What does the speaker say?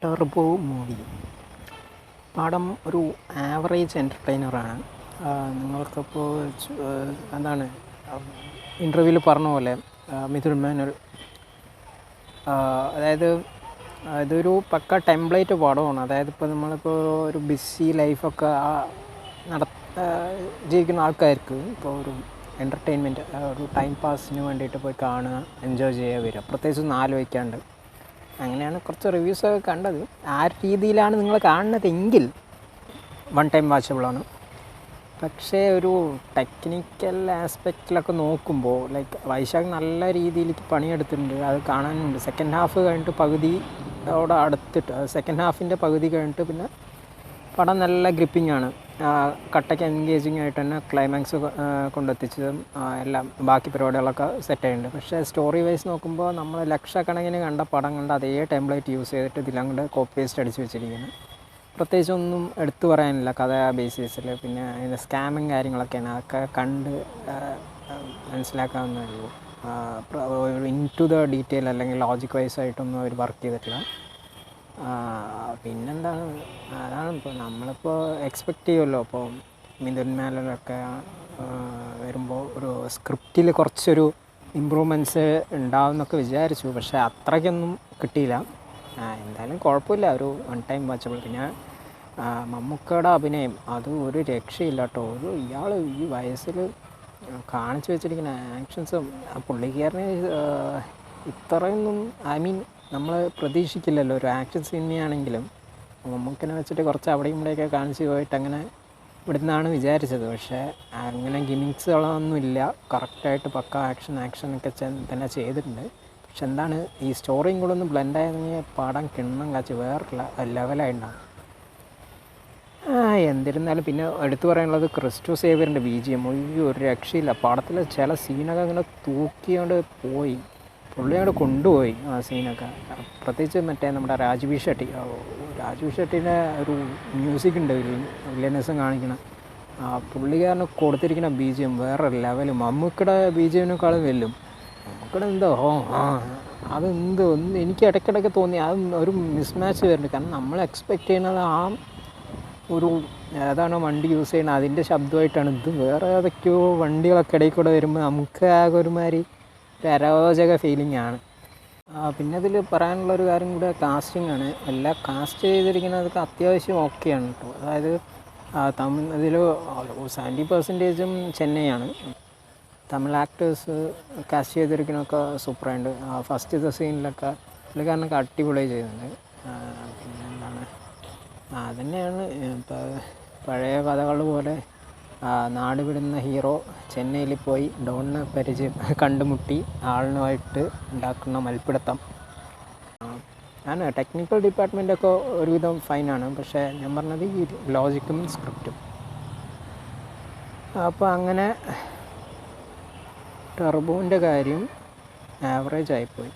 Turbo movie പടം ഒരു average എൻ്റർടൈനറാണ്. നിങ്ങൾക്കിപ്പോൾ എന്താണ് ഇൻ്റർവ്യൂവിൽ പറഞ്ഞ പോലെ മിഥുൻ മേനോൻ അതായത് ഇതൊരു പക്ക ടെംപ്ലേറ്റ് പടമാണ്. അതായത് ഇപ്പോൾ നമ്മളിപ്പോൾ ഒരു ബിസി ലൈഫൊക്കെ ജീവിക്കുന്ന ആൾക്കാർക്ക് ഇപ്പോൾ ഒരു എൻ്റർടൈൻമെൻറ്റ് ഒരു ടൈം പാസിന് വേണ്ടിയിട്ട് പോയി കാണുക, എൻജോയ് ചെയ്യുക, വരിക, പ്രത്യേകിച്ചൊന്നും ആലോചിക്കാണ്ട്. അങ്ങനെയാണ് കുറച്ച് റിവ്യൂസൊക്കെ കണ്ടത്. ആ രീതിയിലാണ് നിങ്ങൾ കാണുന്നതെങ്കിൽ വൺ ടൈം വാച്ചബിളാണ്. പക്ഷേ ഒരു ടെക്നിക്കൽ ആസ്പെക്റ്റിലൊക്കെ നോക്കുമ്പോൾ ലൈക്ക് വൈശാഖ് നല്ല രീതിയിലേക്ക് പണിയെടുത്തിട്ടുണ്ട്. അത് കാണാനുണ്ട്. സെക്കൻഡ് ഹാഫ് കഴിഞ്ഞിട്ട് പകുതിയോടെ അടുത്തിട്ട് സെക്കൻഡ് ഹാഫിൻ്റെ പകുതി കഴിഞ്ഞിട്ട് പിന്നെ പടം നല്ല ഗ്രിപ്പിംഗ് ആണ്. കട്ടയ്ക്ക് എൻഗേജിങ് ആയിട്ട് തന്നെ ക്ലൈമാക്സ് കൊണ്ടെത്തിച്ചതും എല്ലാം ബാക്കി പരിപാടികളൊക്കെ സെറ്റ് ആയിട്ടുണ്ട്. പക്ഷേ സ്റ്റോറി വൈസ് നോക്കുമ്പോൾ നമ്മൾ ലക്ഷക്കണക്കിന് കണ്ട പടം കണ്ട അതേ ടെംപ്ലേറ്റ് യൂസ് ചെയ്തിട്ട് ഇതിലങ്ങോട്ട് കോപ്പി പേസ്റ്റ് അടിച്ച് വെച്ചിരിക്കുന്നു. പ്രത്യേകിച്ചൊന്നും എടുത്തു പറയാനില്ല കഥ ബേസിസിൽ. പിന്നെ അതിൻ്റെ സ്കാമിങ് കാര്യങ്ങളൊക്കെയാണ്, അതൊക്കെ കണ്ട് മനസ്സിലാക്കാവുന്നേ ഉള്ളൂ. ഇൻ ടു ദ ഡീറ്റെയിൽ അല്ലെങ്കിൽ ലോജിക് വൈസ് ആയിട്ടൊന്നും അവർ വർക്ക് ചെയ്തിട്ടില്ല. പിന്നെന്താണ്, അതാണ് ഇപ്പോൾ നമ്മളിപ്പോൾ എക്സ്പെക്റ്റ് ചെയ്യുമല്ലോ. ഇപ്പോൾ മിഥുൻ മേനോനൊക്കെ വരുമ്പോൾ ഒരു സ്ക്രിപ്റ്റിൽ കുറച്ചൊരു ഇമ്പ്രൂവ്മെൻറ്റ്സ് ഉണ്ടാവുമെന്നൊക്കെ വിചാരിച്ചു. പക്ഷേ അത്രയ്ക്കൊന്നും കിട്ടിയില്ല. എന്തായാലും കുഴപ്പമില്ല, ഒരു വൺ ടൈം വാച്ചബിൾ. പിന്നെ മമ്മൂക്കയുടെ അഭിനയം അത് ഒരു രക്ഷയില്ല കേട്ടോ. ഇയാൾ ഈ വയസ്സിൽ കാണിച്ചു വെച്ചിരിക്കുന്ന ആക്ഷൻസും പുള്ളിക്കാരന് ഇത്രയൊന്നും നമ്മൾ പ്രതീക്ഷിക്കില്ലല്ലോ. ഒരു ആക്ഷൻ സിനിമയാണെങ്കിലും മമ്മൂക്കനെ വെച്ചിട്ട് കുറച്ച് അവിടെയും ഇവിടെയൊക്കെ കാണിച്ച് പോയിട്ട് അങ്ങനെ ഇവിടുന്നാണ് വിചാരിച്ചത്. പക്ഷേ അങ്ങനെ ഗിമിക്സുകളൊന്നും ഇല്ല. കറക്റ്റായിട്ട് പക്ക ആക്ഷനൊക്കെ തന്നെ ചെയ്തിട്ടുണ്ട്. പക്ഷെ എന്താണ്, ഈ സ്റ്റോറിയും കൂടെ ഒന്ന് ബ്ലെൻഡായിരുന്നെങ്കിൽ പടം കിണ്ണം കാച്ച് വേറെ ലെവലായിട്ടുണ്ടാകും. എന്നിരുന്നാലും പിന്നെ എടുത്തു പറയാനുള്ളത് ക്രിസ്റ്റോ സേവ്യറിൻ്റെ BGM ഒരു രക്ഷയില്ല. പടത്തിൽ ചില സീനൊക്കെ അങ്ങനെ തൂക്കിയോണ്ട് പോയി, പുള്ളിയോട് കൊണ്ടുപോയി ആ സീനൊക്കെ. പ്രത്യേകിച്ച് മറ്റേ നമ്മുടെ രാജ്വി ഷെട്ടിൻ്റെ ഒരു മ്യൂസിക് ഉണ്ട് വില്ലനസം കാണിക്കണം. പുള്ളിക്കാരന് കൊടുത്തിരിക്കുന്ന BGM വേറെ ലെവലും. മമ്മൂക്കയുടെ BGMനേക്കാളും വെല്ലും. മമ്മൂക്കയുടെ ഒന്ന് എനിക്ക് ഇടയ്ക്കിടയ്ക്ക് തോന്നി അത് ഒരു മിസ്മാച്ച് വരുന്നുണ്ട്. കാരണം നമ്മൾ എക്സ്പെക്റ്റ് ചെയ്യുന്നത് ഒരു ഏതാണോ വണ്ടി യൂസ് ചെയ്യുന്നത് അതിൻ്റെ ശബ്ദമായിട്ടാണ്. ഇത് വേറെ ഏതൊക്കെയോ വണ്ടികളൊക്കെ ഇടയിൽ കൂടെ വരുമ്പോൾ നമുക്ക് ആകെ ഒരുമാതിരി അരോചക ഫീലിംഗ് ആണ്. പിന്നെ ഇതിൽ പറയാനുള്ളൊരു കാര്യം കൂടെ കാസ്റ്റിംഗ് ആണ്. എല്ലാം കാസ്റ്റ് ചെയ്തിരിക്കുന്നതൊക്കെ അത്യാവശ്യം ഓക്കെയാണ് കേട്ടോ. അതായത് ഇതിൽ 70% ചെന്നൈയാണ്. തമിഴ് ആക്ടേഴ്സ് കാസ്റ്റ് ചെയ്തിരിക്കുന്നതൊക്കെ സൂപ്പറായിട്ട്. ഫസ്റ്റ് സീനിലൊക്കെ പുള്ളിക്കാരനൊക്കെ അടിപൊളിയായി ചെയ്യുന്നുണ്ട്. പിന്നെ എന്താണ്, അതുതന്നെയാണ് ഇപ്പോൾ പഴയ കഥകൾ പോലെ നാട് വിടുന്ന ഹീറോ ചെന്നൈയിൽ പോയി ഡോണിനെ കണ്ടുമുട്ടി ആളിനുമായിട്ട് ഉണ്ടാക്കുന്ന മൽപ്പിടുത്തം. ടെക്നിക്കൽ ഡിപ്പാർട്ട്മെൻറ്റൊക്കെ ഒരുവിധം ഫൈനാണ്. പക്ഷേ ഞാൻ പറഞ്ഞത് ഈ ലോജിക്കും സ്ക്രിപ്റ്റും. അപ്പോൾ അങ്ങനെ ടർബോൻ്റെ കാര്യം ആവറേജ് ആയിപ്പോയി.